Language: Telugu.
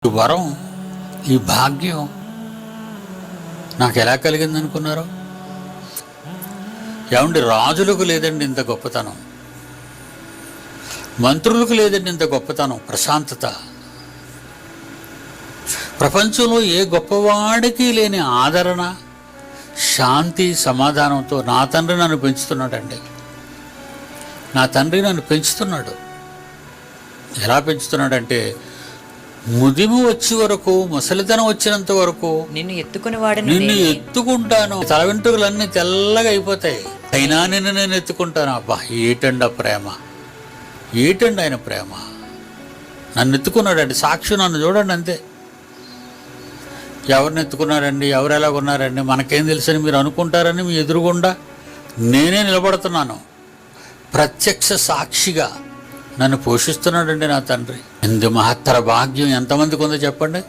ఈ వరం, ఈ భాగ్యం నాకు ఎలా కలిగింది అనుకున్నారు? ఏమండి, రాజులకు లేదండి ఇంత గొప్పతనం, మంత్రులకు లేదండి ఇంత గొప్పతనం, ప్రశాంతత. ప్రపంచంలో ఏ గొప్పవాడికి లేని ఆదరణ, శాంతి, సమాధానంతో నా తండ్రి నన్ను పెంచుతున్నాడండి. నా తండ్రి నన్ను పెంచుతున్నాడు. ఎలా పెంచుతున్నాడంటే, ముదిమి వచ్చే వరకు, ముసలితనం వచ్చినంత వరకు నిన్ను ఎత్తుకునేవాడు, నిన్ను ఎత్తుకుంటాను. తల వెంట్రుకలన్నీ తెల్లగా అయిపోతాయి, అయినా నిన్ను నేను ఎత్తుకుంటాను. అబ్బా, ఏటండి ఆ ప్రేమ, ఏటండి ఆయన ప్రేమ. నన్ను ఎత్తుకున్నాడండి. సాక్షి నన్ను చూడండి అంతే. ఎవరిని ఎత్తుకున్నారండి, ఎవరు ఎలాగున్నారండి మనకేం తెలుసని మీరు అనుకుంటారని మీ ఎదురుగుండా నేనే నిలబడుతున్నాను. ప్రత్యక్ష సాక్షిగా నన్ను పోషిస్తున్నాడండి నా తండ్రి. ఇందు మహత్తర భాగ్యం ఎంతమందికి ఉందో చెప్పండి.